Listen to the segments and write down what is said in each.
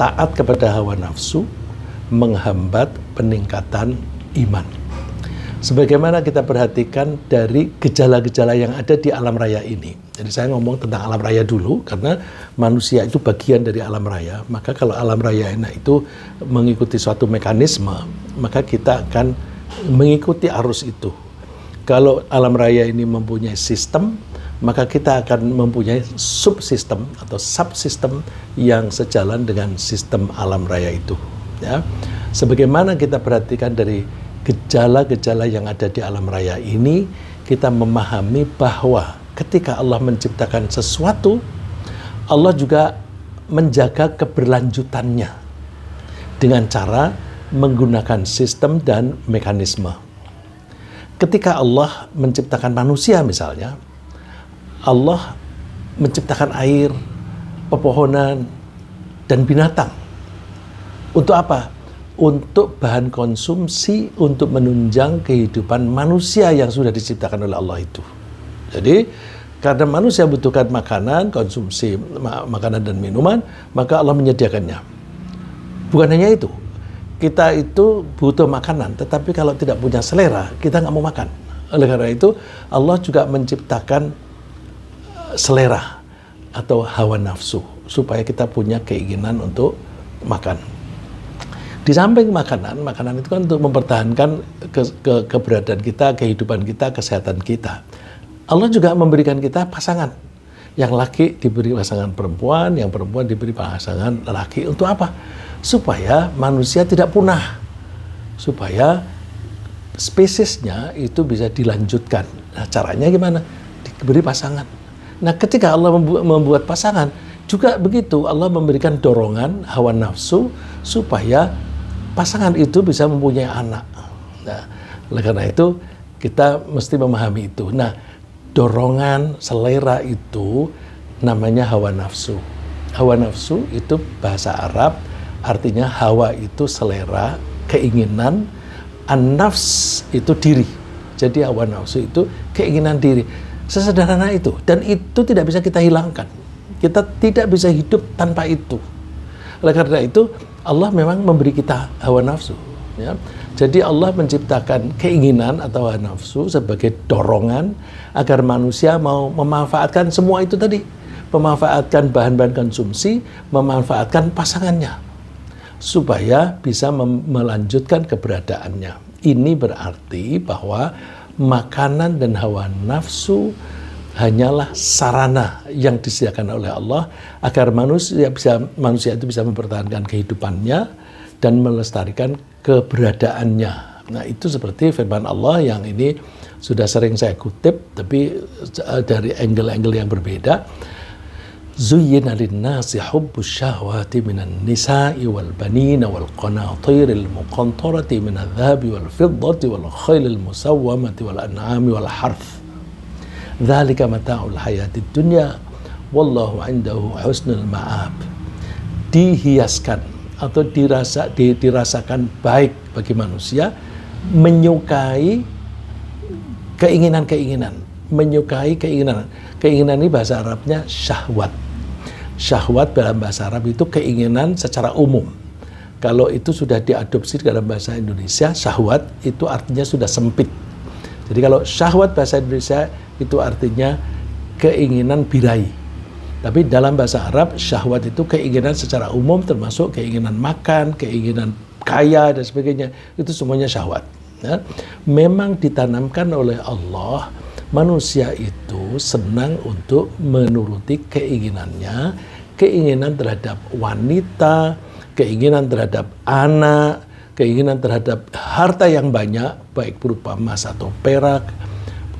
taat kepada hawa nafsu menghambat peningkatan iman. Sebagaimana kita perhatikan dari gejala-gejala yang ada di alam raya ini. Jadi saya ngomong tentang alam raya dulu, karena manusia itu bagian dari alam raya. Maka kalau alam raya itu mengikuti suatu mekanisme, maka kita akan mengikuti arus itu. Kalau alam raya ini mempunyai sistem, maka kita akan mempunyai subsistem atau subsistem yang sejalan dengan sistem alam raya itu. Ya. Sebagaimana kita perhatikan dari gejala-gejala yang ada di alam raya ini, kita memahami bahwa ketika Allah menciptakan sesuatu, Allah juga menjaga keberlanjutannya dengan cara menggunakan sistem dan mekanisme. Ketika Allah menciptakan manusia misalnya, Allah menciptakan air, pepohonan, dan binatang. Untuk apa? Untuk bahan konsumsi, untuk menunjang kehidupan manusia yang sudah diciptakan oleh Allah itu. Jadi, karena manusia butuhkan makanan, konsumsi makanan dan minuman, maka Allah menyediakannya. Bukan hanya itu, kita itu butuh makanan, tetapi kalau tidak punya selera, kita nggak mau makan. Oleh karena itu, Allah juga menciptakan selera atau hawa nafsu, supaya kita punya keinginan untuk makan. Di samping makanan itu kan untuk mempertahankan keberadaan kita, kehidupan kita, kesehatan kita. Allah juga memberikan kita pasangan. Yang laki diberi pasangan perempuan, yang perempuan diberi pasangan laki. Untuk apa? Supaya manusia tidak punah. Supaya spesiesnya itu bisa dilanjutkan. Nah, caranya gimana? Diberi pasangan. Nah, ketika Allah membuat pasangan, juga begitu. Allah memberikan dorongan, hawa nafsu, supaya pasangan itu bisa mempunyai anak. Nah, oleh karena itu kita mesti memahami itu. Nah, dorongan, selera itu namanya hawa nafsu. Hawa nafsu itu bahasa Arab, artinya hawa itu selera, keinginan, an-nafs itu diri. Jadi hawa nafsu itu keinginan diri. Sesederhana itu. Dan itu tidak bisa kita hilangkan. Kita tidak bisa hidup tanpa itu. Oleh karena itu, Allah memang memberi kita hawa nafsu. Ya. Jadi Allah menciptakan keinginan atau hawa nafsu sebagai dorongan agar manusia mau memanfaatkan semua itu tadi. Memanfaatkan bahan-bahan konsumsi, memanfaatkan pasangannya. Supaya bisa melanjutkan keberadaannya. Ini berarti bahwa makanan dan hawa nafsu hanyalah sarana yang disediakan oleh Allah agar manusia itu bisa mempertahankan kehidupannya dan melestarikan keberadaannya. Nah, itu seperti firman Allah yang ini sudah sering saya kutip, tapi dari angle-angle yang berbeda. Zuyyina lin-nasi hubbus syahwati minan nisa'i wal banina wal qanatiril muqantarati minadh dhahabi wal fiddati wal khailil musawwamati wal an'ami wal harth. Dzalika mata'ul hayatid dunya wallahu 'indahu husnul ma'ab. Dihiaskan atau dirasakan baik bagi manusia, menyukai keinginan-keinginan, menyukai keinginan. Keinginan ini bahasa Arabnya syahwat. Syahwat dalam bahasa Arab itu keinginan secara umum. Kalau itu sudah diadopsi dalam bahasa Indonesia, syahwat itu artinya sudah sempit. Jadi kalau syahwat bahasa Indonesia itu artinya keinginan birahi. Tapi dalam bahasa Arab, syahwat itu keinginan secara umum, termasuk keinginan makan, keinginan kaya, dan sebagainya. Itu semuanya syahwat. Ya. Memang ditanamkan oleh Allah, manusia itu senang untuk menuruti keinginannya, keinginan terhadap wanita, keinginan terhadap anak, keinginan terhadap harta yang banyak, baik berupa emas atau perak,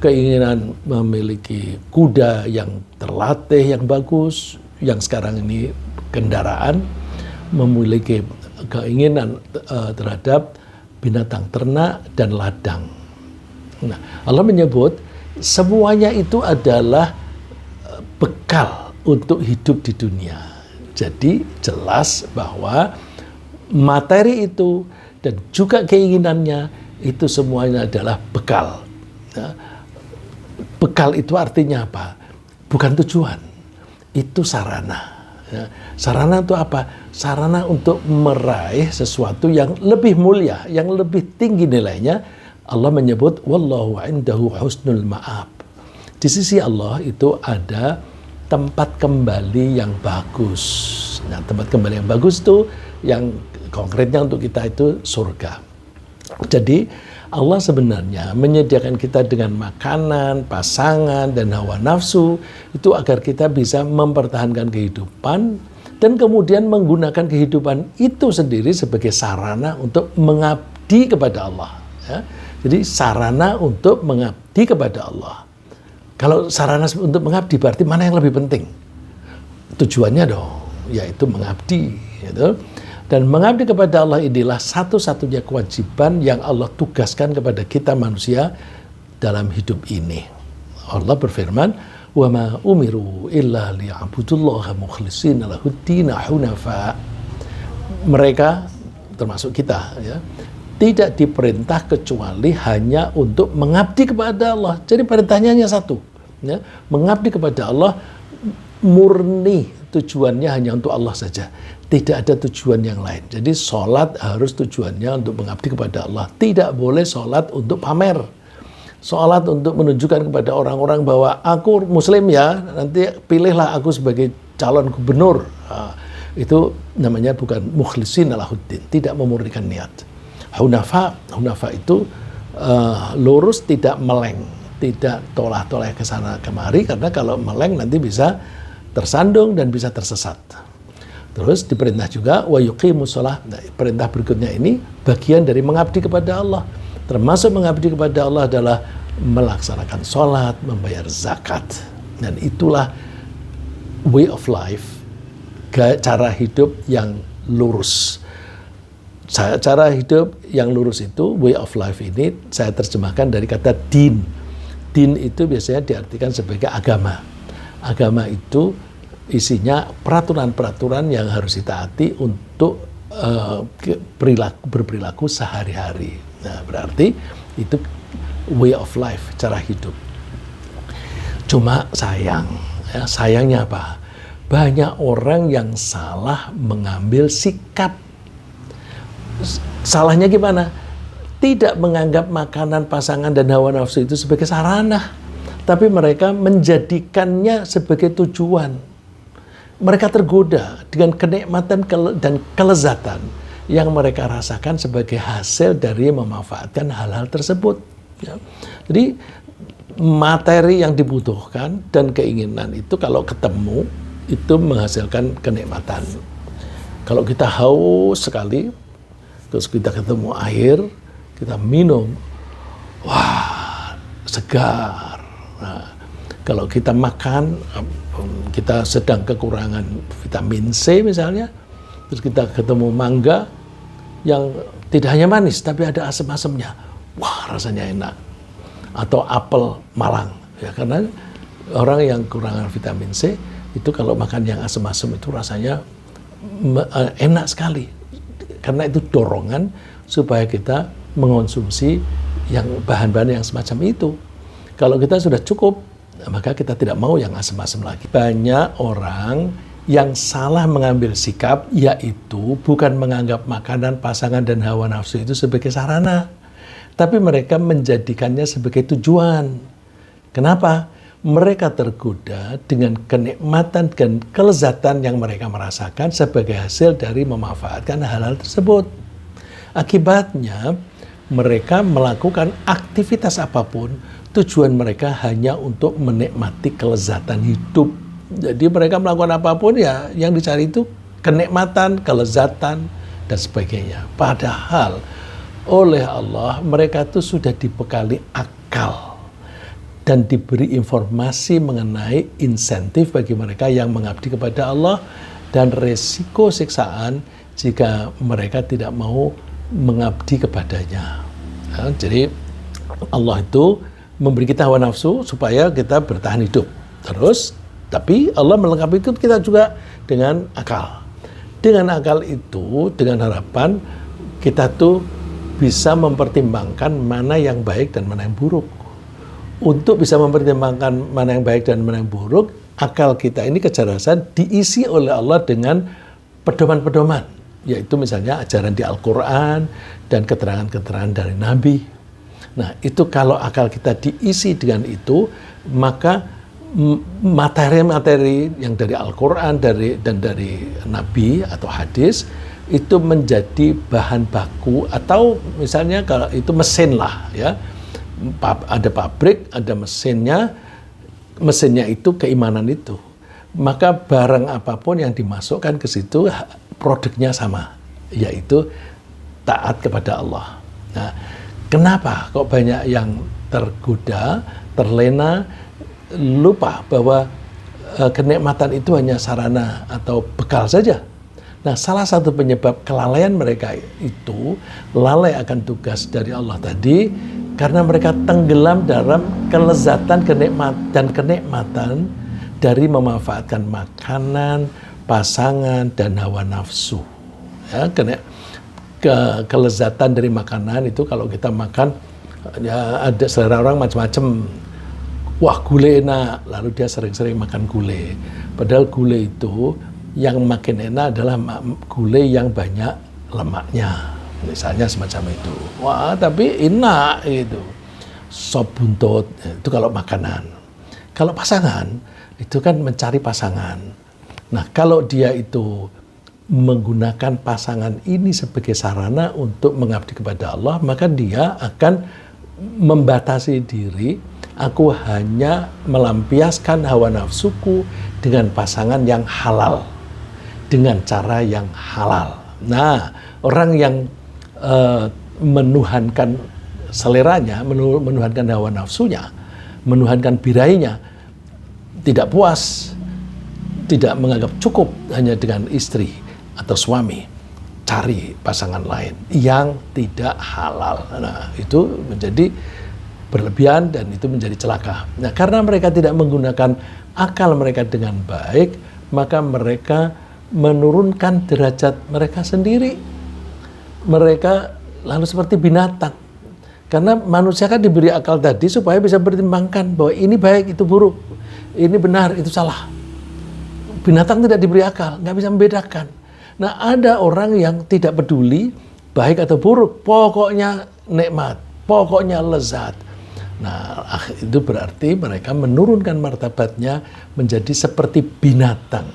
keinginan memiliki kuda yang terlatih, yang bagus, yang sekarang ini kendaraan, memiliki keinginan terhadap binatang ternak dan ladang. Nah, Allah menyebut semuanya itu adalah bekal untuk hidup di dunia. Jadi jelas bahwa materi itu dan juga keinginannya itu semuanya adalah bekal. Nah, bekal itu artinya apa? Bukan tujuan, itu sarana. Ya, sarana untuk apa? Sarana untuk meraih sesuatu yang lebih mulia, yang lebih tinggi nilainya. Allah menyebut wallahu indahu husnul ma'ab. Di sisi Allah itu ada tempat kembali yang bagus. Nah, tempat kembali yang bagus itu yang konkretnya untuk kita itu surga. Jadi Allah sebenarnya menyediakan kita dengan makanan, pasangan, dan hawa nafsu itu agar kita bisa mempertahankan kehidupan dan kemudian menggunakan kehidupan itu sendiri sebagai sarana untuk mengabdi kepada Allah. Ya. Jadi sarana untuk mengabdi kepada Allah. Kalau sarana untuk mengabdi berarti mana yang lebih penting? Tujuannya dong, yaitu mengabdi. Gitu. Dan mengabdi kepada Allah inilah satu-satunya kewajiban yang Allah tugaskan kepada kita manusia dalam hidup ini. Allah berfirman, "Wa ma umiru illa liya'budullaha mukhlishina lahuddina hunafa." Mereka termasuk kita ya, tidak diperintah kecuali hanya untuk mengabdi kepada Allah. Jadi perintahnya hanya satu, ya, mengabdi kepada Allah murni, tujuannya hanya untuk Allah saja. Tidak ada tujuan yang lain. Jadi sholat harus tujuannya untuk mengabdi kepada Allah. Tidak boleh sholat untuk pamer. Sholat untuk menunjukkan kepada orang-orang bahwa aku muslim ya, nanti pilihlah aku sebagai calon gubernur. Nah, itu namanya bukan mukhlisin lahuddin, tidak memurnikan niat. Hunafa itu lurus, tidak meleng, tidak tolah-tolah ke sana kemari, karena kalau meleng nanti bisa tersandung dan bisa tersesat. Terus diperintah juga wa yuqimus shalah. Nah, perintah berikutnya ini bagian dari mengabdi kepada Allah. Termasuk mengabdi kepada Allah adalah melaksanakan sholat, membayar zakat. Dan itulah way of life, cara hidup yang lurus. Cara hidup yang lurus itu, way of life ini saya terjemahkan dari kata din. Din itu biasanya diartikan sebagai agama. Agama itu isinya peraturan-peraturan yang harus ditaati untuk berperilaku sehari-hari. Nah, berarti itu way of life, cara hidup. Cuma sayangnya apa? Banyak orang yang salah mengambil sikap. Salahnya gimana? Tidak menganggap makanan, pasangan, dan hawa nafsu itu sebagai sarana, tapi mereka menjadikannya sebagai tujuan. Mereka tergoda dengan kenikmatan dan kelezatan yang mereka rasakan sebagai hasil dari memanfaatkan hal-hal tersebut. Ya. Jadi materi yang dibutuhkan dan keinginan itu kalau ketemu itu menghasilkan kenikmatan. Kalau kita haus sekali, terus kita ketemu air, kita minum, wah, segar. Nah, kalau kita makan, kita sedang kekurangan vitamin C misalnya, terus kita ketemu mangga yang tidak hanya manis tapi ada asam-asamnya, wah, rasanya enak. Atau apel Malang, ya, karena orang yang kekurangan vitamin C itu kalau makan yang asam-asam itu rasanya enak sekali, karena itu dorongan supaya kita mengonsumsi yang bahan-bahan yang semacam itu. Kalau kita sudah cukup, maka kita tidak mau yang asam-asam lagi. Banyak orang yang salah mengambil sikap, yaitu bukan menganggap makanan, pasangan, dan hawa nafsu itu sebagai sarana, tapi mereka menjadikannya sebagai tujuan. Kenapa? Mereka tergoda dengan kenikmatan dan kelezatan yang mereka merasakan sebagai hasil dari memanfaatkan hal-hal tersebut. Akibatnya, mereka melakukan aktivitas apapun, tujuan mereka hanya untuk menikmati kelezatan hidup. Jadi mereka melakukan apapun ya yang dicari itu kenikmatan, kelezatan, dan sebagainya. Padahal oleh Allah mereka itu sudah dibekali akal dan diberi informasi mengenai insentif bagi mereka yang mengabdi kepada Allah dan resiko siksaan jika mereka tidak mau mengabdi kepadanya. Nah, jadi Allah itu memberi kita hawa nafsu supaya kita bertahan hidup. Terus, tapi Allah melengkapi itu kita juga dengan akal. Dengan akal itu, dengan harapan kita tuh bisa mempertimbangkan mana yang baik dan mana yang buruk. Untuk bisa mempertimbangkan mana yang baik dan mana yang buruk, akal kita ini, kecerdasan diisi oleh Allah dengan pedoman-pedoman, yaitu misalnya ajaran di Al-Quran dan keterangan-keterangan dari Nabi. Nah, itu kalau akal kita diisi dengan itu, maka materi-materi yang dari Al-Quran dan dari Nabi atau hadis itu menjadi bahan baku, atau misalnya kalau itu mesin lah ya, ada pabrik, ada mesinnya itu keimanan itu, maka barang apapun yang dimasukkan ke situ produknya sama, yaitu taat kepada Allah. Nah, kenapa kok banyak yang tergoda, terlena, lupa bahwa kenikmatan itu hanya sarana atau bekal saja. Nah, salah satu penyebab kelalaian mereka itu lalai akan tugas dari Allah tadi, karena mereka tenggelam dalam kelezatan kenikmatan dari memanfaatkan makanan, pasangan, dan hawa nafsu. Ya, kelezatan dari makanan itu, kalau kita makan, ya ada selera orang macam-macam. Wah, gulai enak, lalu dia sering-sering makan gulai. Padahal gulai itu yang makin enak adalah gulai yang banyak lemaknya, misalnya semacam itu. Wah, tapi enak itu. Sop buntut, itu kalau makanan. Kalau pasangan, itu kan mencari pasangan. Nah, kalau dia itu menggunakan pasangan ini sebagai sarana untuk mengabdi kepada Allah, maka dia akan membatasi diri. Aku hanya melampiaskan hawa nafsuku dengan pasangan yang halal, dengan cara yang halal. Nah, orang yang menuhankan seleranya, menuhankan hawa nafsunya, menuhankan birainya, tidak puas, tidak menganggap cukup hanya dengan istri atau suami, cari pasangan lain yang tidak halal. Nah, itu menjadi berlebihan dan itu menjadi celaka. Nah, karena mereka tidak menggunakan akal mereka dengan baik, maka mereka menurunkan derajat mereka sendiri. Mereka lalu seperti binatang. Karena manusia kan diberi akal tadi supaya bisa bertimbangkan bahwa ini baik, itu buruk, ini benar, itu salah. Binatang tidak diberi akal, nggak bisa membedakan. Nah, ada orang yang tidak peduli baik atau buruk, pokoknya nikmat, pokoknya lezat. Nah, itu berarti mereka menurunkan martabatnya menjadi seperti binatang.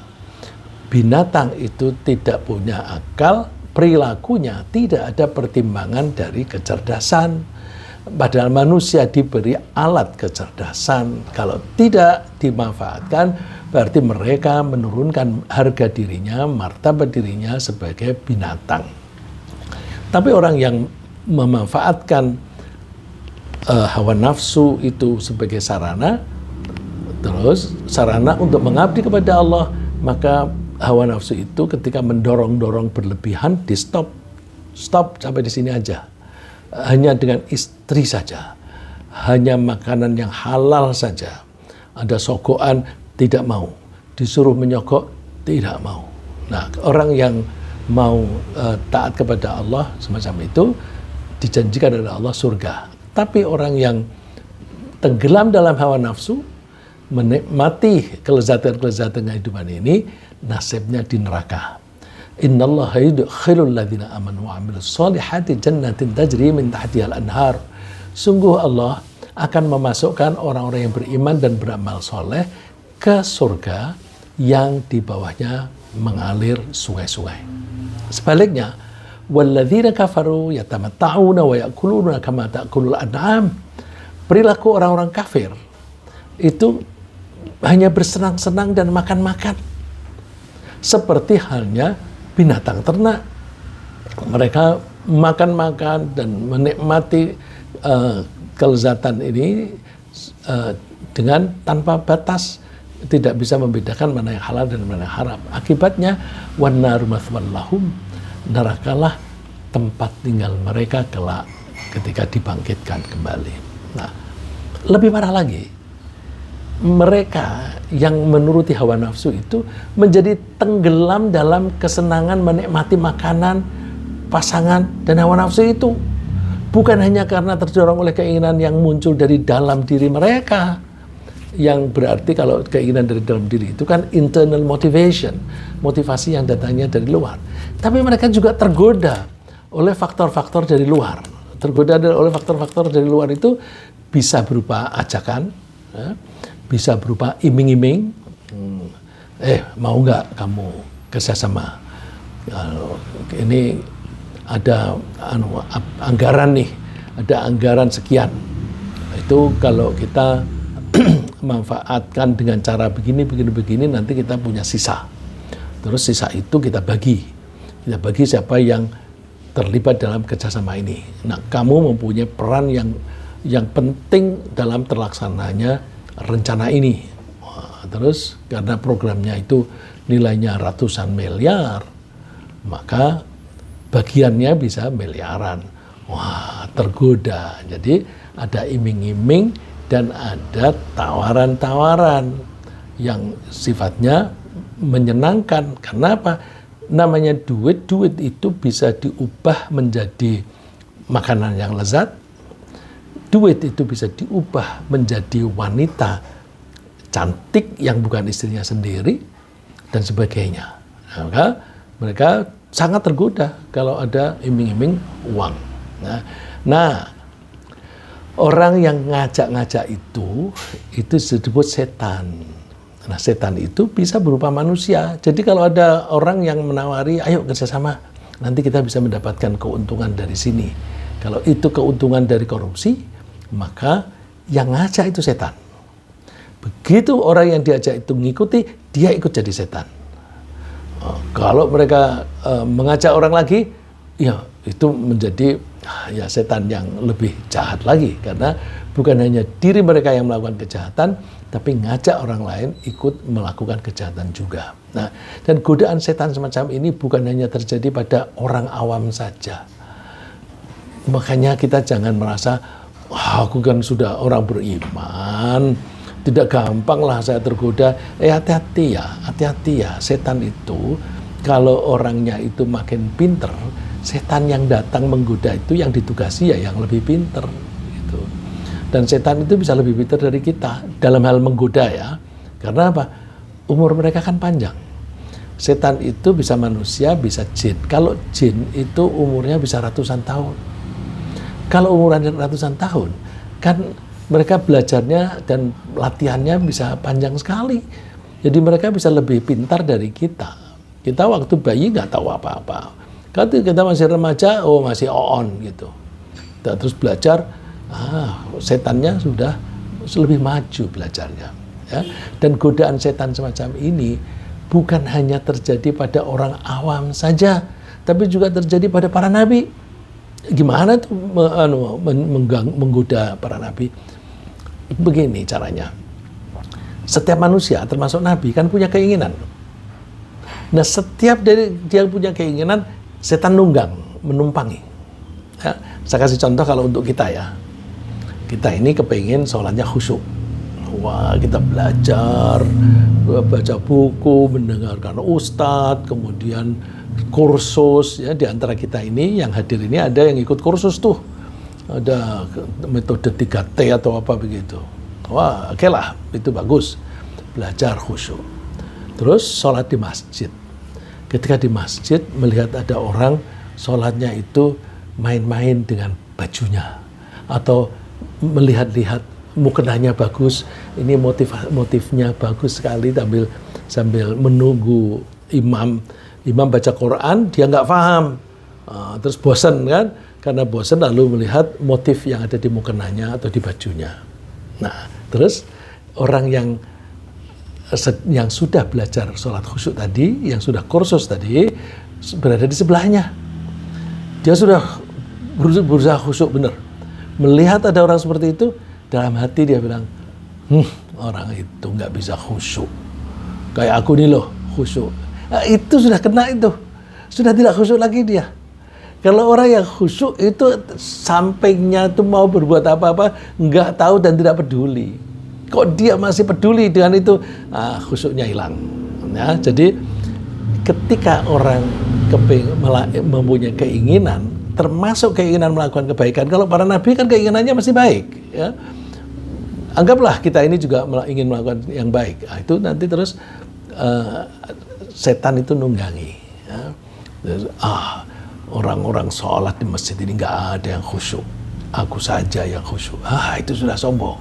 Binatang itu tidak punya akal, perilakunya tidak ada pertimbangan dari kecerdasan. Padahal manusia diberi alat kecerdasan. Kalau tidak dimanfaatkan, berarti mereka menurunkan harga dirinya, martabat dirinya sebagai binatang. Tapi orang yang memanfaatkan hawa nafsu itu sebagai sarana, terus sarana untuk mengabdi kepada Allah, maka hawa nafsu itu ketika mendorong-dorong berlebihan, di stop sampai di sini aja. Hanya dengan istri saja, hanya makanan yang halal saja. Ada sogokan, tidak mau. Disuruh menyogok, tidak mau. Nah, orang yang mau taat kepada Allah semacam itu dijanjikan oleh Allah surga. Tapi orang yang tenggelam dalam hawa nafsu, menikmati kelezatan-kelezatan kehidupan ini, nasibnya di neraka. Innallaha yudkhilul ladzina amanu wa 'amilus sholihati jannatin tajri min tahtiha al-anhar. Sungguh Allah akan memasukkan orang-orang yang beriman dan beramal soleh ke surga yang di bawahnya mengalir sungai-sungai. Sebaliknya, walladzina kafaru yatamatta'una wa ya'kuluna kama ta'kulul an'am. Perilaku orang-orang kafir itu hanya bersenang-senang dan makan-makan. Seperti halnya binatang ternak. Mereka makan-makan dan menikmati kelezatan ini dengan tanpa batas, tidak bisa membedakan mana yang halal dan mana yang haram. Akibatnya wannaru mathwan lahum, nerakalah tempat tinggal mereka kelak ketika dibangkitkan kembali. Nah, lebih parah lagi, mereka yang menuruti hawa nafsu itu menjadi tenggelam dalam kesenangan menikmati makanan, pasangan, dan hawa nafsu itu. Bukan hanya karena terdorong oleh keinginan yang muncul dari dalam diri mereka. yang berarti kalau keinginan dari dalam diri itu kan internal motivation, motivasi yang datangnya dari luar. Tapi mereka juga tergoda oleh faktor-faktor dari luar. Tergoda oleh faktor-faktor dari luar itu bisa berupa ajakan, ya, bisa berupa iming-iming. Mau nggak kamu kerjasama? Ini ada anggaran nih, ada anggaran sekian. Itu kalau kita manfaatkan dengan cara begini nanti kita punya sisa. Terus sisa itu kita bagi siapa yang terlibat dalam kerjasama ini. Nah, kamu mempunyai peran yang penting dalam terlaksananya rencana ini. Terus karena programnya itu nilainya ratusan miliar, maka bagiannya bisa miliaran. Wah, tergoda. Jadi ada iming-iming dan ada tawaran-tawaran yang sifatnya menyenangkan. Karena apa? Namanya duit itu bisa diubah menjadi makanan yang lezat. Duit itu bisa diubah menjadi wanita cantik yang bukan istrinya sendiri dan sebagainya. Maka mereka sangat tergoda kalau ada iming-iming uang. Nah, orang yang ngajak-ngajak itu disebut setan. Nah, setan itu bisa berupa manusia. Jadi kalau ada orang yang menawari, ayo kerjasama, nanti kita bisa mendapatkan keuntungan dari sini. Kalau itu keuntungan dari korupsi, maka yang ngajak itu setan. Begitu orang yang diajak itu mengikuti, dia ikut jadi setan. Kalau mereka mengajak orang lagi, ya itu menjadi ya setan yang lebih jahat lagi, karena bukan hanya diri mereka yang melakukan kejahatan, tapi ngajak orang lain ikut melakukan kejahatan juga. Nah, dan godaan setan semacam ini bukan hanya terjadi pada orang awam saja. Makanya kita jangan merasa, aku kan sudah orang beriman, tidak gampang lah saya tergoda. Hati-hati ya, setan itu kalau orangnya itu makin pinter, setan yang datang menggoda itu yang ditugasi ya yang lebih pinter gitu. Dan setan itu bisa lebih pinter dari kita dalam hal menggoda ya. Karena apa? Umur mereka kan panjang. Setan itu bisa manusia, bisa jin. Kalau jin itu umurnya bisa ratusan tahun. Kalau umuran ratusan tahun, kan mereka belajarnya dan latihannya bisa panjang sekali. Jadi mereka bisa lebih pintar dari kita. Kita waktu bayi nggak tahu apa-apa. Kita masih remaja, masih on gitu. Kita terus belajar, setannya sudah lebih maju belajarnya. Ya. Dan godaan setan semacam ini bukan hanya terjadi pada orang awam saja, tapi juga terjadi pada para nabi. Gimana tuh menggoda para nabi? Begini caranya. Setiap manusia, termasuk nabi, kan punya keinginan. Nah, setiap dari dia punya keinginan, setan nunggang, menumpangi. Ya, saya kasih contoh kalau untuk kita ya. Kita ini kepingin sholatnya khusyuk. Wah, kita belajar, baca buku, mendengarkan ustadz, kemudian kursus. Ya, di antara kita ini, yang hadir ini ada yang ikut kursus tuh. Ada metode 3T atau apa begitu. Wah, oke lah, itu bagus. Belajar khusyuk. Terus sholat di masjid. Ketika di masjid melihat ada orang sholatnya itu main-main dengan bajunya. Atau melihat-lihat mukenanya bagus, ini motifnya bagus sekali sambil menunggu imam baca Quran, dia nggak paham. Terus bosan kan? Karena bosan lalu melihat motif yang ada di mukenanya atau di bajunya. Nah, terus orang yang sudah belajar sholat khusyuk tadi, yang sudah kursus tadi, berada di sebelahnya. Dia sudah berusaha khusyuk benar. Melihat ada orang seperti itu, dalam hati dia bilang, orang itu nggak bisa khusyuk. Kayak aku nih loh, khusyuk. Nah, itu sudah kena itu. Sudah tidak khusyuk lagi dia. Kalau orang yang khusyuk itu sampingnya itu mau berbuat apa-apa, nggak tahu dan tidak peduli. Kok dia masih peduli dengan itu? Khusyuknya hilang. Ya, jadi ketika orang mempunyai keinginan, termasuk keinginan melakukan kebaikan. Kalau para nabi kan keinginannya masih baik. Ya. anggaplah kita ini juga ingin melakukan yang baik. Nah, itu nanti terus setan itu nunggangi. Ya. Orang-orang sholat di masjid ini nggak ada yang khusyuk. Aku saja yang khusyuk. Itu sudah sombong.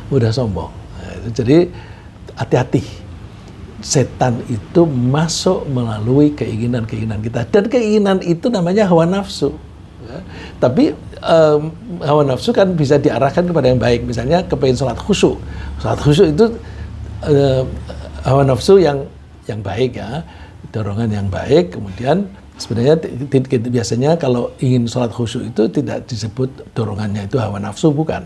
Udah sombong. Nah, jadi hati-hati. Setan itu masuk melalui keinginan-keinginan kita. Dan keinginan itu namanya hawa nafsu. Ya. Tapi hawa nafsu kan bisa diarahkan kepada yang baik. Misalnya kepengen sholat khusyuk. Sholat khusyuk itu hawa nafsu yang baik ya. Dorongan yang baik. Kemudian sebenarnya biasanya kalau ingin sholat khusyuk itu tidak disebut dorongannya itu hawa nafsu, bukan.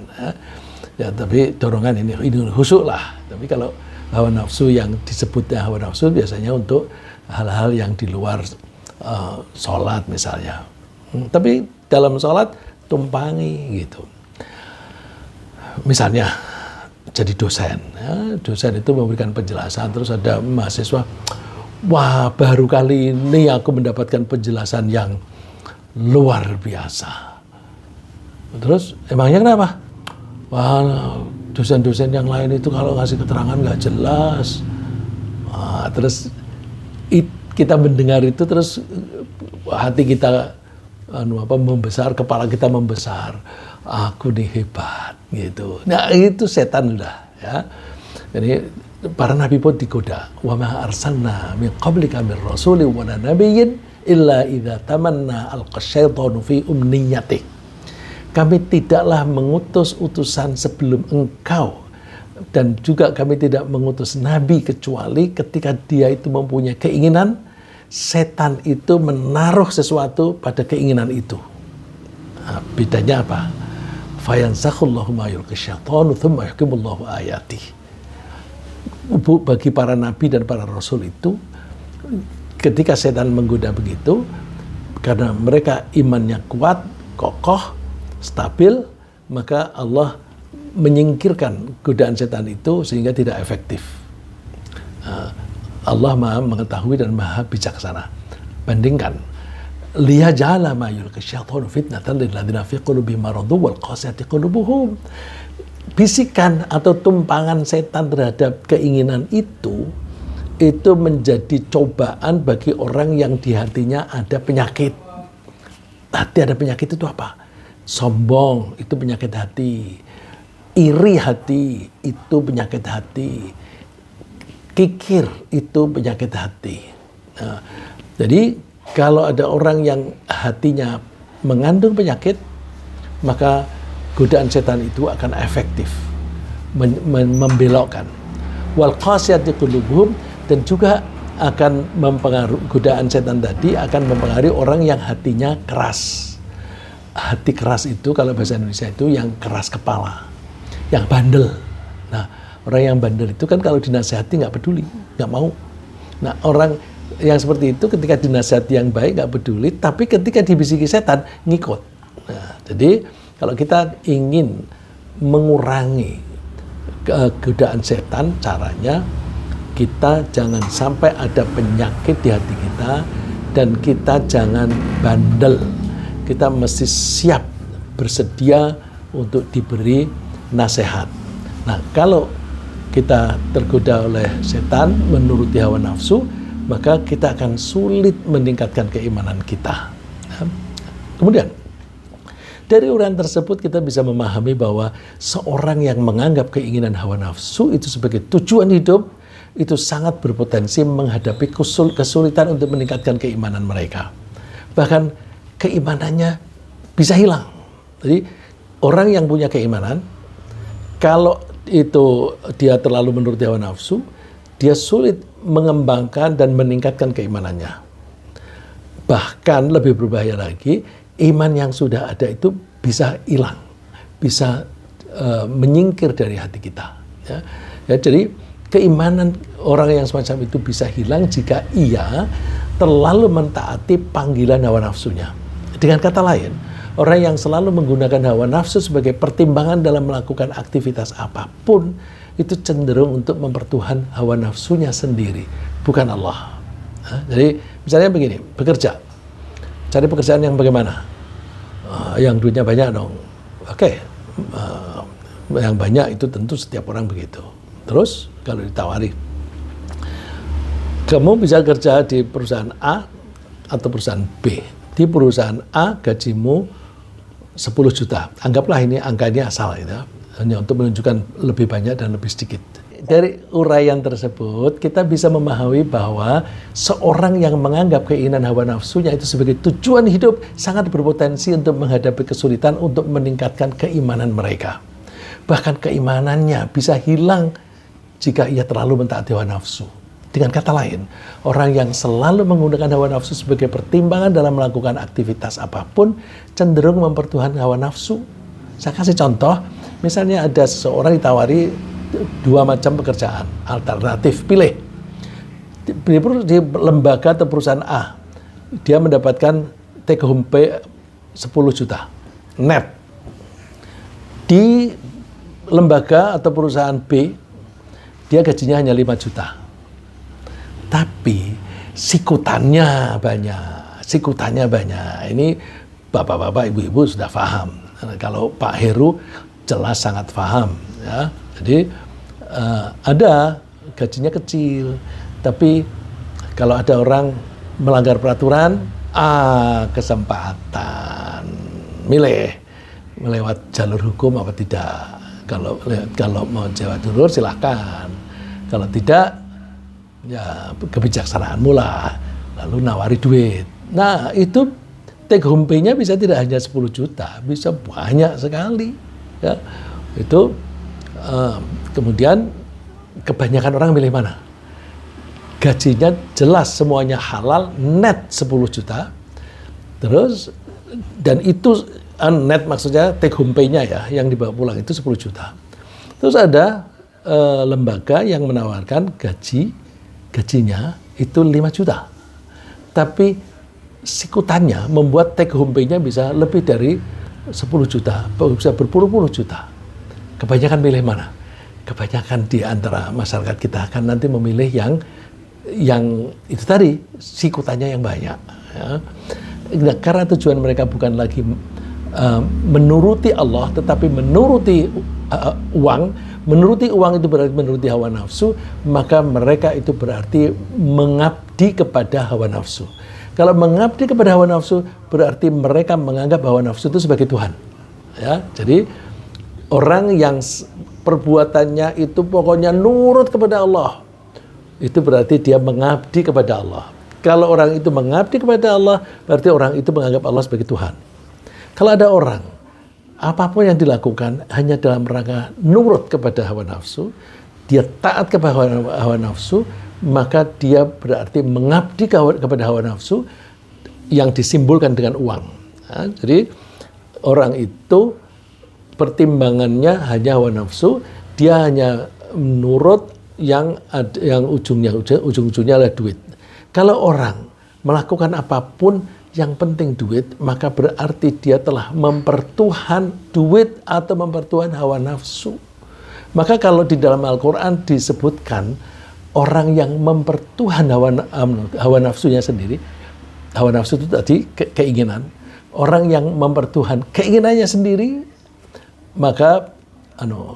Ya, tapi dorongan ini khusyuk lah. Tapi kalau hawa nafsu yang disebutnya hawa nafsu biasanya untuk hal-hal yang di luar sholat misalnya. Tapi dalam sholat tumpangi gitu. Misalnya jadi dosen. Ya, dosen itu memberikan penjelasan, terus ada mahasiswa, wah baru kali ini aku mendapatkan penjelasan yang luar biasa. Terus emangnya kenapa? Wah, dosen-dosen yang lain itu kalau ngasih keterangan nggak jelas. Terus kita mendengar itu terus hati kita membesar, kepala kita membesar. Aku nih hebat gitu. Nah itu setan udah ya. Jadi para nabi pun digoda. Wa ma arsalna min qablika min rasulin wa nabiyyin illa idza tamanna alqasyaitanu fi umniyatihi. Kami tidaklah mengutus utusan sebelum engkau, dan juga kami tidak mengutus nabi kecuali ketika dia itu mempunyai keinginan, setan itu menaruh sesuatu pada keinginan itu. Nah, bedanya apa? Fayansakhullahu ma yulqi syaitanu tsumma yuhkimullahu ayatihi. Bagi para nabi dan para rasul itu, ketika setan menggoda begitu, karena mereka imannya kuat, kokoh, stabil, maka Allah menyingkirkan godaan setan itu sehingga tidak efektif. Allah Maha mengetahui dan Maha bijaksana. Bandingkan, liyaj'ala ma yulqi syaitanu fitnatan lil ladzina fi qulubihim maradun wal qasiyati qulubuhum. Bisikan atau tumpangan setan terhadap keinginan itu menjadi cobaan bagi orang yang di hatinya ada penyakit. Hati ada penyakit itu apa? Sombong itu penyakit hati, iri hati itu penyakit hati, kikir itu penyakit hati. Nah, jadi kalau ada orang yang hatinya mengandung penyakit, maka godaan setan itu akan efektif membelokkan. Wal qasiyati qulubuhum, dan juga akan mempengaruhi, godaan setan tadi akan mempengaruhi orang yang hatinya keras. Hati keras itu kalau bahasa Indonesia itu yang keras kepala, yang bandel. Nah, orang yang bandel itu kan kalau dinasihati nggak peduli, nggak mau. Nah, orang yang seperti itu ketika dinasihati yang baik nggak peduli, tapi ketika dibisiki setan ngikut. Nah, jadi kalau kita ingin mengurangi godaan setan, caranya kita jangan sampai ada penyakit di hati kita, dan kita jangan bandel. Kita mesti siap, bersedia untuk diberi nasihat. Nah, kalau kita tergoda oleh setan menuruti hawa nafsu, maka kita akan sulit meningkatkan keimanan kita. Nah, kemudian dari uraian tersebut kita bisa memahami bahwa seorang yang menganggap keinginan hawa nafsu itu sebagai tujuan hidup, itu sangat berpotensi menghadapi kesulitan untuk meningkatkan keimanan mereka. Bahkan keimanannya bisa hilang. Jadi orang yang punya keimanan, kalau itu dia terlalu menuruti hawa nafsu, dia sulit mengembangkan dan meningkatkan keimanannya. Bahkan lebih berbahaya lagi, iman yang sudah ada itu bisa hilang, bisa menyingkir dari hati kita. Ya, jadi keimanan orang yang semacam itu bisa hilang jika ia terlalu mentaati panggilan hawa nafsunya. Dengan kata lain, orang yang selalu menggunakan hawa nafsu sebagai pertimbangan dalam melakukan aktivitas apapun, itu cenderung untuk mempertuhan hawa nafsunya sendiri, bukan Allah. Jadi misalnya begini, bekerja, cari pekerjaan yang bagaimana? Yang duitnya banyak dong. Oke, yang banyak itu tentu setiap orang begitu. Terus kalau ditawari, kamu bisa kerja di perusahaan A atau perusahaan B. Di perusahaan A gajimu 10 juta. Anggaplah ini angkanya asal gitu, hanya untuk menunjukkan lebih banyak dan lebih sedikit. Dari uraian tersebut kita bisa memahami bahwa seorang yang menganggap keinginan hawa nafsunya itu sebagai tujuan hidup sangat berpotensi untuk menghadapi kesulitan untuk meningkatkan keimanan mereka. Bahkan keimanannya bisa hilang jika ia terlalu mentaati hawa nafsu. Dengan kata lain, orang yang selalu menggunakan hawa nafsu sebagai pertimbangan dalam melakukan aktivitas apapun cenderung mempertuhan hawa nafsu. Saya kasih contoh, misalnya ada seseorang ditawari 2 macam pekerjaan alternatif, pilih. Di lembaga atau perusahaan A, dia mendapatkan take home pay 10 juta net. Di lembaga atau perusahaan B, dia gajinya hanya 5 juta. Tapi sikutannya banyak. Ini bapak-bapak, ibu-ibu sudah paham. Kalau Pak Heru jelas sangat paham. Ya. Jadi ada gajinya kecil, tapi kalau ada orang melanggar peraturan, kesempatan milih melewat jalur hukum apa tidak. Kalau mau jawab dulu silahkan. Kalau tidak, ya kebijaksanaanmu lah. Lalu nawari duit. Nah itu take home pay-nya bisa tidak hanya 10 juta, bisa banyak sekali. Ya, itu kemudian kebanyakan orang milih mana? Gajinya jelas semuanya halal, net 10 juta. Terus dan itu net maksudnya take home pay-nya ya, yang dibawa pulang itu 10 juta. Terus ada lembaga yang menawarkan gajinya itu 5 juta. Tapi sikutannya membuat take home pay-nya bisa lebih dari 10 juta, bisa berpuluh-puluh juta. Kebanyakan milih mana? Kebanyakan di antara masyarakat kita akan nanti memilih yang itu tadi, sikutannya yang banyak. Ya. Karena tujuan mereka bukan lagi menuruti Allah, tetapi menuruti uang. Menuruti uang itu berarti menuruti hawa nafsu, maka mereka itu berarti mengabdi kepada hawa nafsu. Kalau mengabdi kepada hawa nafsu, berarti mereka menganggap hawa nafsu itu sebagai Tuhan. Ya, jadi orang yang perbuatannya itu pokoknya nurut kepada Allah, itu berarti dia mengabdi kepada Allah. Kalau orang itu mengabdi kepada Allah, berarti orang itu menganggap Allah sebagai Tuhan. Kalau ada orang, apapun yang dilakukan hanya dalam rangka nurut kepada hawa nafsu, dia taat kepada hawa nafsu, maka dia berarti mengabdi kepada hawa nafsu yang disimbolkan dengan uang. Nah, jadi orang itu pertimbangannya hanya hawa nafsu, dia hanya nurut yang ujung-ujungnya adalah duit. Kalau orang melakukan apapun yang penting duit, maka berarti dia telah mempertuhan duit atau mempertuhan hawa nafsu. Maka kalau di dalam Al-Quran disebutkan orang yang mempertuhan hawa nafsunya sendiri, hawa nafsu itu tadi keinginan, orang yang mempertuhan keinginannya sendiri, maka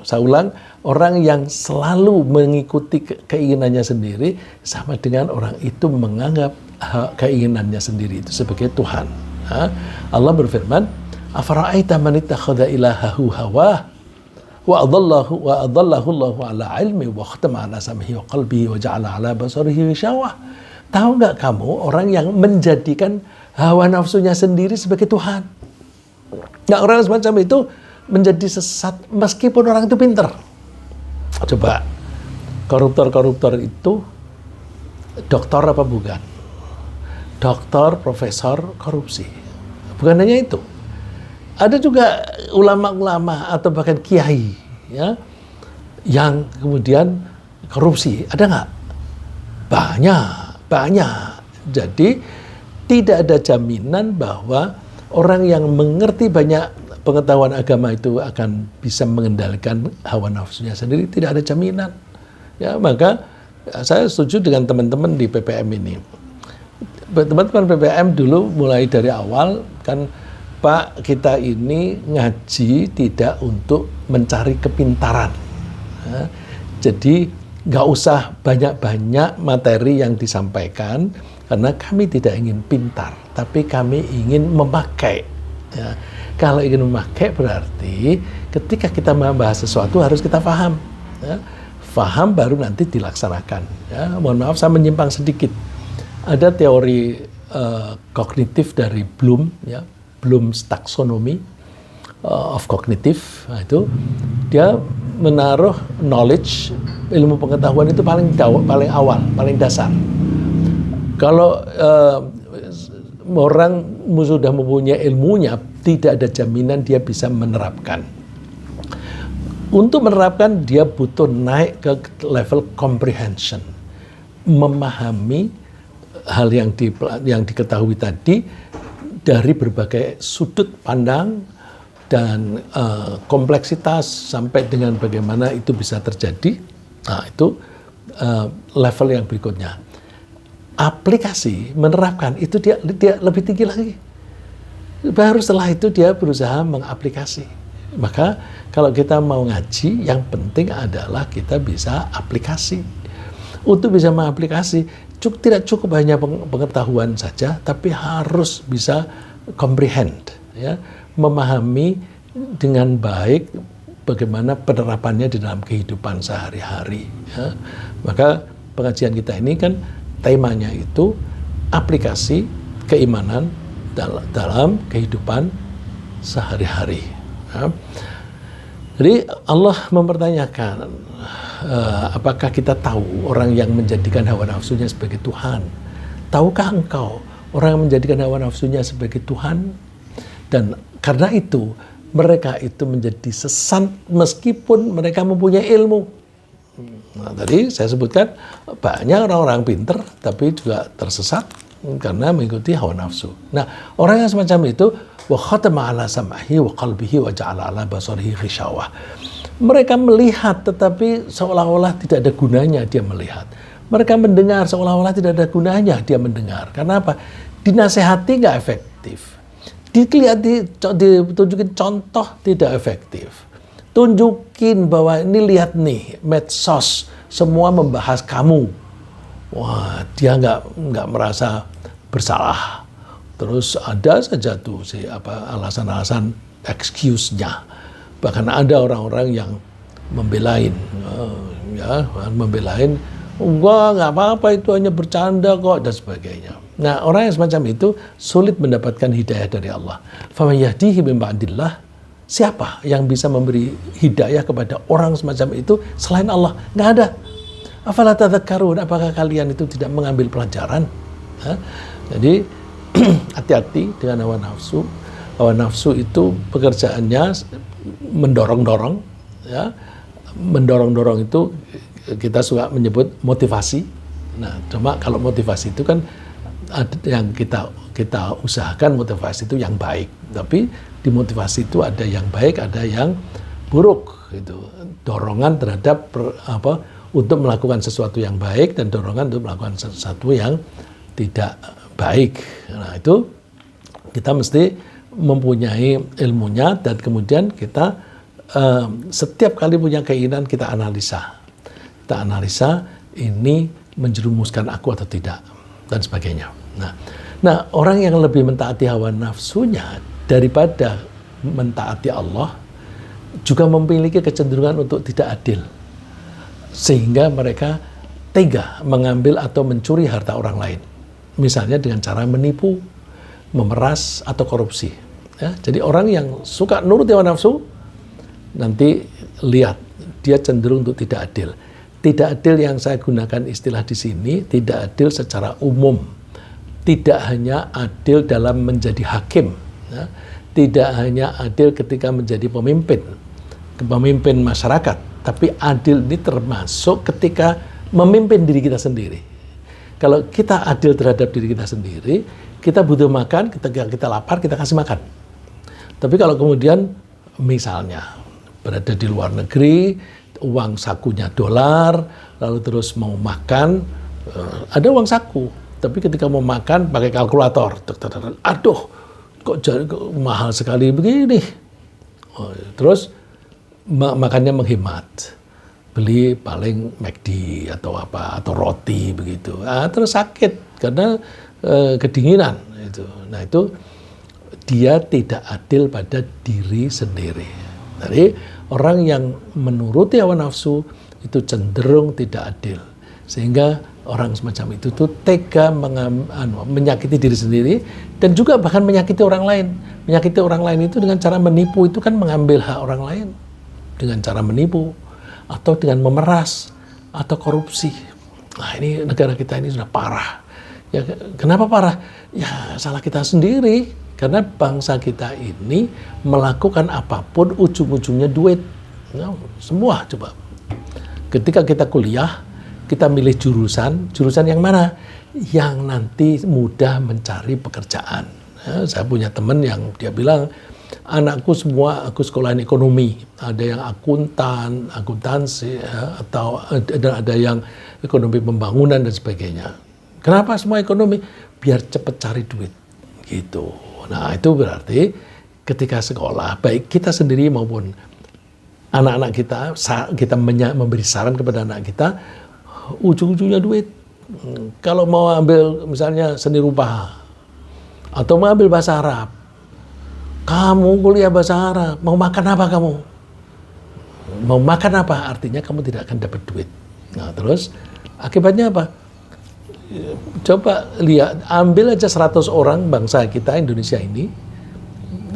saya ulang, orang yang selalu mengikuti keinginannya sendiri sama dengan orang itu menganggap keinginannya sendiri itu sebagai Tuhan. Allah berfirman, "Afara'aita man ittakhadha ilahahu hawah wa adallahu Allahu ala ilmi wa khatama ala sam'ihi wa qalbihi wa ja'ala ala basarihi ghishawah." Tahu nggak kamu orang yang menjadikan hawa nafsunya sendiri sebagai Tuhan? Nah, orang semacam itu menjadi sesat meskipun orang itu pintar. Coba, koruptor-koruptor itu doktor apa bukan? Doktor, profesor korupsi. Bukan hanya itu. Ada juga ulama-ulama atau bahkan kiai ya, yang kemudian korupsi. Ada nggak? Banyak. Jadi tidak ada jaminan bahwa orang yang mengerti banyak pengetahuan agama itu akan bisa mengendalikan hawa nafsunya sendiri. Tidak ada jaminan. Ya, maka saya setuju dengan teman-teman di PPM ini. Teman-teman PPM dulu mulai dari awal kan Pak, kita ini ngaji tidak untuk mencari kepintaran. Ya, jadi nggak usah banyak-banyak materi yang disampaikan, karena kami tidak ingin pintar, tapi kami ingin memakai. Ya, kalau ingin memakai berarti ketika kita membahas sesuatu harus kita paham. Ya, paham baru nanti dilaksanakan. Ya, mohon maaf saya menyimpang sedikit. Ada teori kognitif dari Bloom, ya, Bloom's taxonomy of cognitive. Nah, itu dia menaruh knowledge, ilmu pengetahuan itu paling awal, paling dasar. Kalau orang sudah mempunyai ilmunya, tidak ada jaminan dia bisa menerapkan. Untuk menerapkan, dia butuh naik ke level comprehension, memahami hal yang diketahui tadi dari berbagai sudut pandang dan kompleksitas sampai dengan bagaimana itu bisa terjadi. Nah, itu level yang berikutnya. Aplikasi, menerapkan, itu dia lebih tinggi lagi. Baru setelah itu dia berusaha mengaplikasi. Maka kalau kita mau ngaji, yang penting adalah kita bisa aplikasi. Untuk bisa mengaplikasi, tidak cukup hanya pengetahuan saja, tapi harus bisa comprehend, ya, memahami dengan baik bagaimana penerapannya di dalam kehidupan sehari-hari. Ya. Maka pengajian kita ini kan temanya itu aplikasi keimanan dalam kehidupan sehari-hari. Ya. Jadi Allah mempertanyakan, apakah kita tahu orang yang menjadikan hawa nafsunya sebagai Tuhan? Tahukah engkau orang yang menjadikan hawa nafsunya sebagai Tuhan? Dan karena itu mereka itu menjadi sesat meskipun mereka mempunyai ilmu. Nah, tadi saya sebutkan banyak orang-orang pinter tapi juga tersesat karena mengikuti hawa nafsu. Nah, orang yang semacam itu wa khatama ala sam'ihi wa qalbihi wa ja'ala ala basarihi ghishawah. Mereka melihat tetapi seolah-olah tidak ada gunanya dia melihat. Mereka mendengar seolah-olah tidak ada gunanya dia mendengar. Karena apa? Dinasehati nggak efektif. Ditunjukin contoh tidak efektif. Tunjukin bahwa ini, lihat nih medsos semua membahas kamu. Wah, dia nggak merasa bersalah. Terus ada saja tuh alasan-alasan excuse-nya. Bahkan ada orang-orang yang membelain, enggak apa-apa, itu hanya bercanda kok, dan sebagainya. Nah, orang yang semacam itu sulit mendapatkan hidayah dari Allah. Faman yahdihi min ba'dillah, siapa yang bisa memberi hidayah kepada orang semacam itu selain Allah? Nggak ada. Afala tadhakkarun, apakah kalian itu tidak mengambil pelajaran? Jadi hati-hati dengan hawa nafsu. Hawa nafsu itu pekerjaannya mendorong-dorong, ya. Mendorong-dorong itu kita suka menyebut motivasi. Nah, cuma kalau motivasi itu kan ada yang kita usahakan motivasi itu yang baik. Tapi di motivasi itu ada yang baik, ada yang buruk. Itu dorongan terhadap untuk melakukan sesuatu yang baik dan dorongan untuk melakukan sesuatu yang tidak baik. Nah, itu kita mesti mempunyai ilmunya dan kemudian kita setiap kali punya keinginan kita analisa. Kita analisa ini menjerumuskan aku atau tidak dan sebagainya. Nah, orang yang lebih mentaati hawa nafsunya daripada mentaati Allah juga memiliki kecenderungan untuk tidak adil. Sehingga mereka tega mengambil atau mencuri harta orang lain. Misalnya dengan cara menipu, memeras, atau korupsi. Ya, jadi orang yang suka nurut hawa nafsu, nanti lihat, dia cenderung untuk tidak adil. Tidak adil yang saya gunakan istilah di sini, tidak adil secara umum. Tidak hanya adil dalam menjadi hakim. Ya, tidak hanya adil ketika menjadi pemimpin masyarakat. Tapi adil ini termasuk ketika memimpin diri kita sendiri. Kalau kita adil terhadap diri kita sendiri, kita butuh makan, ketika kita lapar, kita kasih makan. Tapi kalau kemudian misalnya berada di luar negeri, uang sakunya dolar, lalu terus mau makan, ada uang saku. Tapi ketika mau makan pakai kalkulator, aduh, kok mahal sekali begini. Terus makannya menghemat, beli paling McD atau apa atau roti begitu. Terus sakit karena kedinginan itu. Nah itu dia tidak adil pada diri sendiri. Jadi orang yang menuruti hawa nafsu itu cenderung tidak adil, sehingga orang semacam itu tuh tega menyakiti diri sendiri dan juga bahkan menyakiti orang lain. Menyakiti orang lain itu dengan cara menipu, itu kan mengambil hak orang lain dengan cara menipu atau dengan memeras atau korupsi. Nah ini negara kita ini sudah parah. Ya, kenapa parah? Ya salah kita sendiri, karena bangsa kita ini melakukan apapun ujung-ujungnya duit. Nah, semua coba. Ketika kita kuliah, kita milih jurusan yang mana? Yang nanti mudah mencari pekerjaan. Ya, saya punya teman yang dia bilang, anakku semua aku sekolahin ekonomi, ada yang akuntansi, ya, atau ada yang ekonomi pembangunan dan sebagainya. Kenapa semua ekonomi? Biar cepat cari duit, gitu. Nah itu berarti ketika sekolah, baik kita sendiri maupun anak-anak kita memberi saran kepada anak kita, ujung-ujungnya duit. Kalau mau ambil misalnya seni rupa atau mau ambil bahasa Arab, kamu kuliah bahasa Arab, mau makan apa kamu? Mau makan apa? Artinya kamu tidak akan dapat duit. Nah terus akibatnya apa? Coba lihat, ambil aja 100 orang bangsa kita Indonesia ini,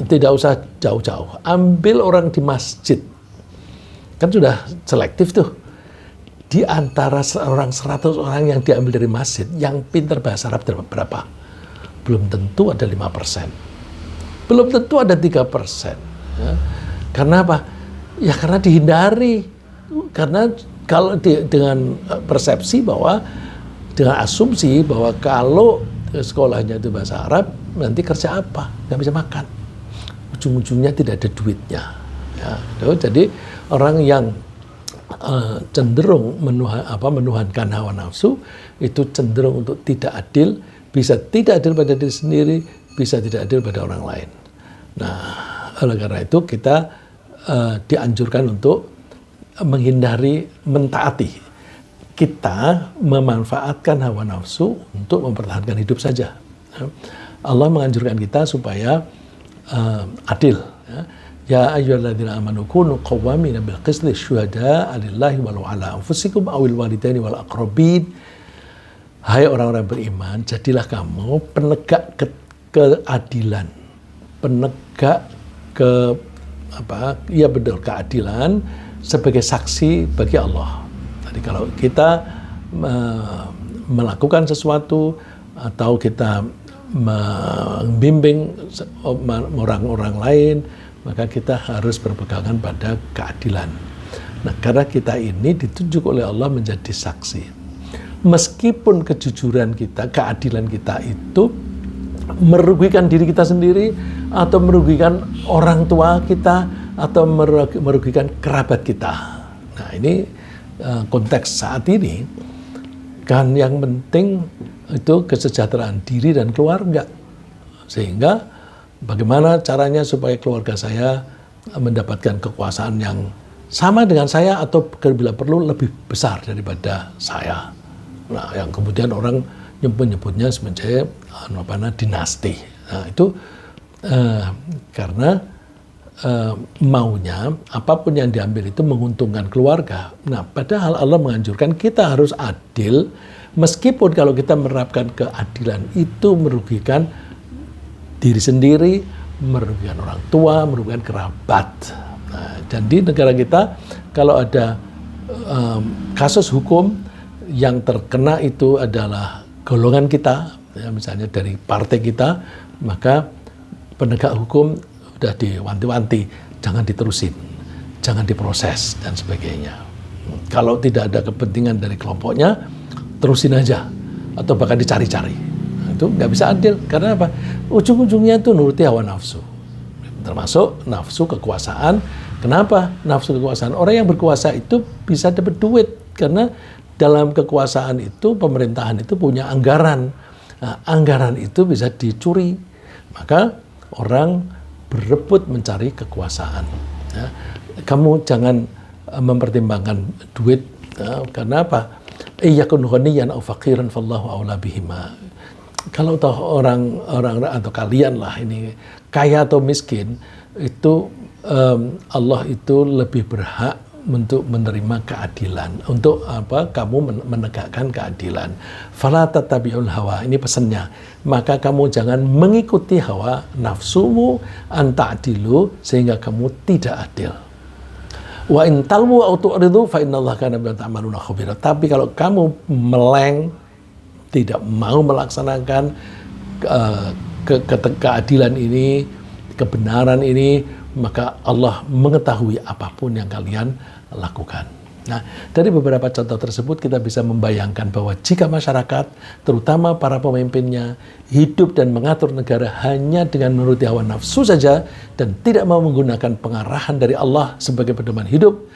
tidak usah jauh-jauh, ambil orang di masjid, kan sudah selektif tuh. Di antara 100 orang yang diambil dari masjid, yang pintar bahasa Arab berapa? Belum tentu ada 5%. Belum tentu ada 3%. Ya. Karena apa? Ya karena dihindari. Karena kalau dengan persepsi bahwa, dengan asumsi bahwa kalau sekolahnya itu bahasa Arab, nanti kerja apa? Nggak bisa makan. Ujung-ujungnya tidak ada duitnya. Ya. Jadi orang yang cenderung menuhankan hawa nafsu itu cenderung untuk tidak adil, bisa tidak adil pada diri sendiri, bisa tidak adil pada orang lain. Nah, oleh karena itu kita dianjurkan untuk menghindari mentaati. Kita memanfaatkan hawa nafsu untuk mempertahankan hidup saja. Allah menganjurkan kita supaya adil. Ya ayyuhalladzina amanu kunu qawwamina bil qisti syuhada'a lillahi walau ala anfusikum awil walidaini wal aqrabin. Hai orang-orang beriman, jadilah kamu penegak keadilan. Penegak keadilan sebagai saksi bagi Allah. Jadi kalau kita melakukan sesuatu atau kita membimbing orang-orang lain, maka kita harus berpegangan pada keadilan. Nah, karena kita ini ditunjuk oleh Allah menjadi saksi. Meskipun kejujuran kita, keadilan kita itu merugikan diri kita sendiri, atau merugikan orang tua kita, atau merugikan kerabat kita. Nah, ini konteks saat ini, kan yang penting itu kesejahteraan diri dan keluarga. Sehingga bagaimana caranya supaya keluarga saya mendapatkan kekuasaan yang sama dengan saya atau bila perlu lebih besar daripada saya. Nah, yang kemudian orang nyebutnya sebagai dinasti. Nah, itu karena maunya apapun yang diambil itu menguntungkan keluarga. Nah, padahal Allah menganjurkan kita harus adil, meskipun kalau kita menerapkan keadilan itu merugikan diri sendiri, merugikan orang tua, merugikan kerabat. Nah, dan di negara kita kalau ada kasus hukum yang terkena itu adalah golongan kita, ya, misalnya dari partai kita, maka penegak hukum sudah diwanti-wanti, jangan diterusin, jangan diproses, dan sebagainya. Kalau tidak ada kepentingan dari kelompoknya, terusin aja, atau bahkan dicari-cari. Nah, itu nggak bisa adil, karena apa? Ujung-ujungnya itu nuruti hawa nafsu, termasuk nafsu kekuasaan. Kenapa nafsu kekuasaan? Orang yang berkuasa itu bisa dapat duit, karena dalam kekuasaan itu, pemerintahan itu punya anggaran. Nah, anggaran itu bisa dicuri. Maka orang berebut mencari kekuasaan. Ya. Kamu jangan mempertimbangkan duit, ya, karena apa? Iyakun ghaniyan aw faqiran fallahu aula bihima. Kalau toh orang atau kalian lah ini kaya atau miskin, itu Allah itu lebih berhak untuk menerima keadilan, untuk apa? Kamu menegakkan keadilan. Fala tatabi'ul hawa, ini pesannya. Maka kamu jangan mengikuti hawa nafsumu an ta'dilu, sehingga kamu tidak adil. Wa in talwu aw tu'ridu fa innallaha kana bima ta'maluna khabira. Tapi kalau kamu meleng, tidak mau melaksanakan keadilan ini, kebenaran ini, maka Allah mengetahui apapun yang kalian lakukan. Nah, dari beberapa contoh tersebut kita bisa membayangkan bahwa jika masyarakat, terutama para pemimpinnya, hidup dan mengatur negara hanya dengan menuruti hawa nafsu saja dan tidak mau menggunakan pengarahan dari Allah sebagai pedoman hidup,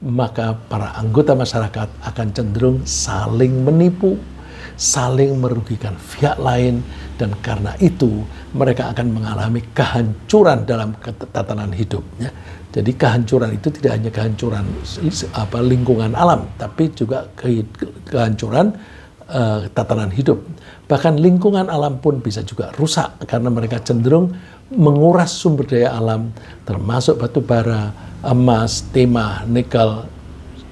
maka para anggota masyarakat akan cenderung saling menipu, saling merugikan pihak lain, dan karena itu mereka akan mengalami kehancuran dalam tatanan hidupnya. Jadi kehancuran itu tidak hanya kehancuran lingkungan alam, tapi juga kehancuran tatanan hidup. Bahkan lingkungan alam pun bisa juga rusak karena mereka cenderung menguras sumber daya alam, termasuk batu bara, emas, timah, nikel,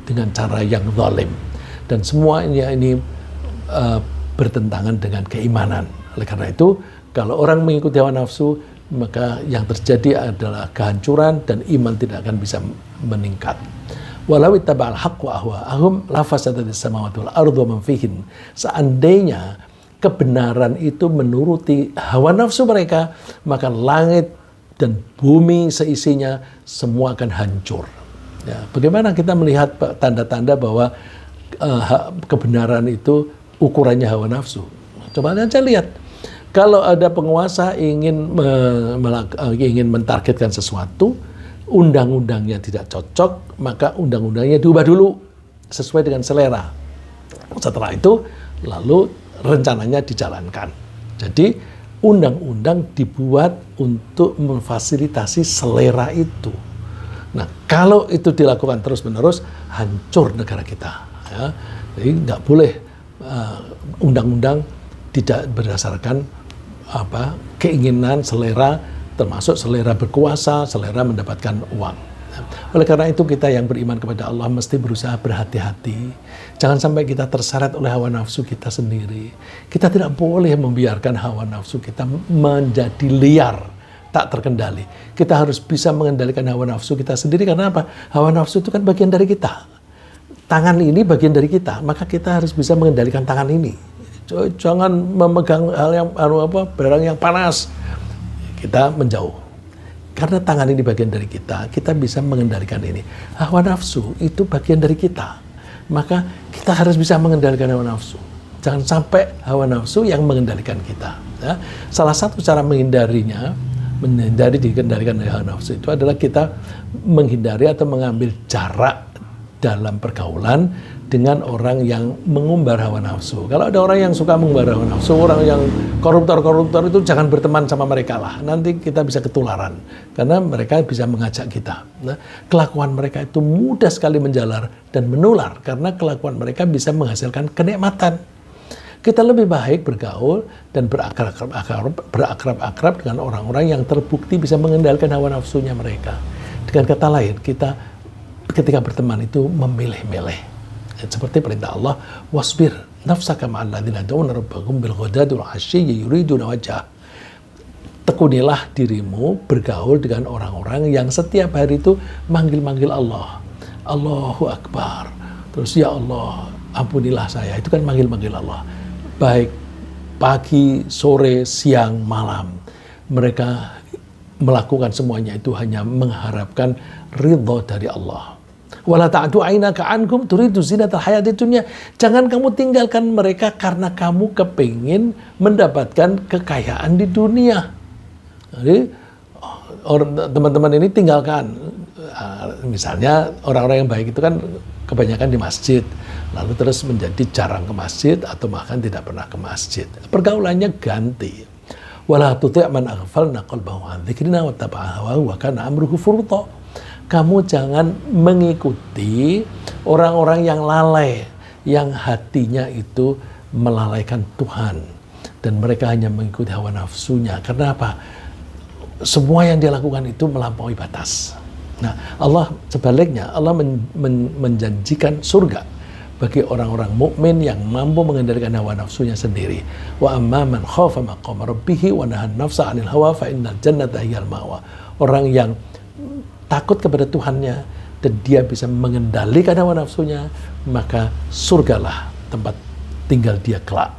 dengan cara yang zalim. Dan semua ini bertentangan dengan keimanan. Oleh karena itu, kalau orang mengikuti hawa nafsu, maka yang terjadi adalah kehancuran dan iman tidak akan bisa meningkat. Walau ittaba'al haqqu ahwa'ahum la fasadatis samawati wal ardu wa man fihin. Seandainya kebenaran itu menuruti hawa nafsu mereka, maka langit dan bumi seisinya semua akan hancur. Ya, bagaimana kita melihat tanda-tanda bahwa kebenaran itu ukurannya hawa nafsu? Coba aja lihat. Kalau ada penguasa ingin mentargetkan sesuatu, undang-undangnya tidak cocok, maka undang-undangnya diubah dulu sesuai dengan selera. Setelah itu, lalu rencananya dijalankan. Jadi, undang-undang dibuat untuk memfasilitasi selera itu. Nah, kalau itu dilakukan terus-menerus, hancur negara kita. Ya. Jadi, nggak boleh undang-undang tidak berdasarkan keinginan, selera, termasuk selera berkuasa, selera mendapatkan uang. Oleh karena itu kita yang beriman kepada Allah mesti berusaha berhati-hati. Jangan sampai kita terseret oleh hawa nafsu kita sendiri. Kita tidak boleh membiarkan hawa nafsu kita menjadi liar, tak terkendali. Kita harus bisa mengendalikan hawa nafsu kita sendiri, karena apa? Hawa nafsu itu kan bagian dari kita. Tangan ini bagian dari kita, maka kita harus bisa mengendalikan tangan ini. Jangan memegang barang yang panas. Kita menjauh. Karena tangan ini bagian dari kita, kita bisa mengendalikan ini. Hawa nafsu itu bagian dari kita. Maka kita harus bisa mengendalikan hawa nafsu. Jangan sampai hawa nafsu yang mengendalikan kita. Ya. Salah satu cara menghindari dikendalikan oleh hawa nafsu itu adalah kita menghindari atau mengambil jarak dalam pergaulan dengan orang yang mengumbar hawa nafsu. Kalau ada orang yang suka mengumbar hawa nafsu, orang yang koruptor itu jangan berteman sama mereka lah. Nanti kita bisa ketularan. Karena mereka bisa mengajak kita. Nah, kelakuan mereka itu mudah sekali menjalar dan menular. Karena kelakuan mereka bisa menghasilkan kenikmatan. Kita lebih baik bergaul dan berakrab dengan orang-orang yang terbukti bisa mengendalikan hawa nafsunya mereka. Dengan kata lain, kita ketika berteman itu memilih-milih. Seperti perintah Allah, wasbir nafsaka ma'al ladzina yad'una rabbahum bil ghadati wal 'ashyi yuriduna wajhah. Tekunilah dirimu bergaul dengan orang-orang yang setiap hari itu manggil-manggil Allah. Allahu Akbar. Terus ya Allah, ampunilah saya. Itu kan manggil-manggil Allah. Baik pagi, sore, siang, malam. Mereka melakukan semuanya itu hanya mengharapkan ridha dari Allah. Wala ta'du ainaka anhum turidu zinatal hayatid dunya. Jangan kamu tinggalkan mereka karena kamu kepingin mendapatkan kekayaan di dunia. Jadi teman-teman ini tinggalkan. Misalnya orang-orang yang baik itu kan kebanyakan di masjid, lalu terus menjadi jarang ke masjid atau bahkan tidak pernah ke masjid. Pergaulannya ganti. Wala tuti' man aghfalna qalbahu an dzikrina wattaba'a hawahu wa kana amruhu furta. Kamu jangan mengikuti orang-orang yang lalai, yang hatinya itu melalaikan Tuhan. Dan mereka hanya mengikuti hawa nafsunya. Karena apa? Semua yang dia lakukan itu melampaui batas. Nah, Allah sebaliknya, Allah menjanjikan surga bagi orang-orang mukmin yang mampu mengendalikan hawa nafsunya sendiri. Wa amma man khafa maqama rabbih wa nahan nafsa 'anil hawa fa innal jannata hiyal ma'wa. Orang yang takut kepada Tuhannya dan dia bisa mengendalikan hawa nafsunya, maka surgalah tempat tinggal dia kelak.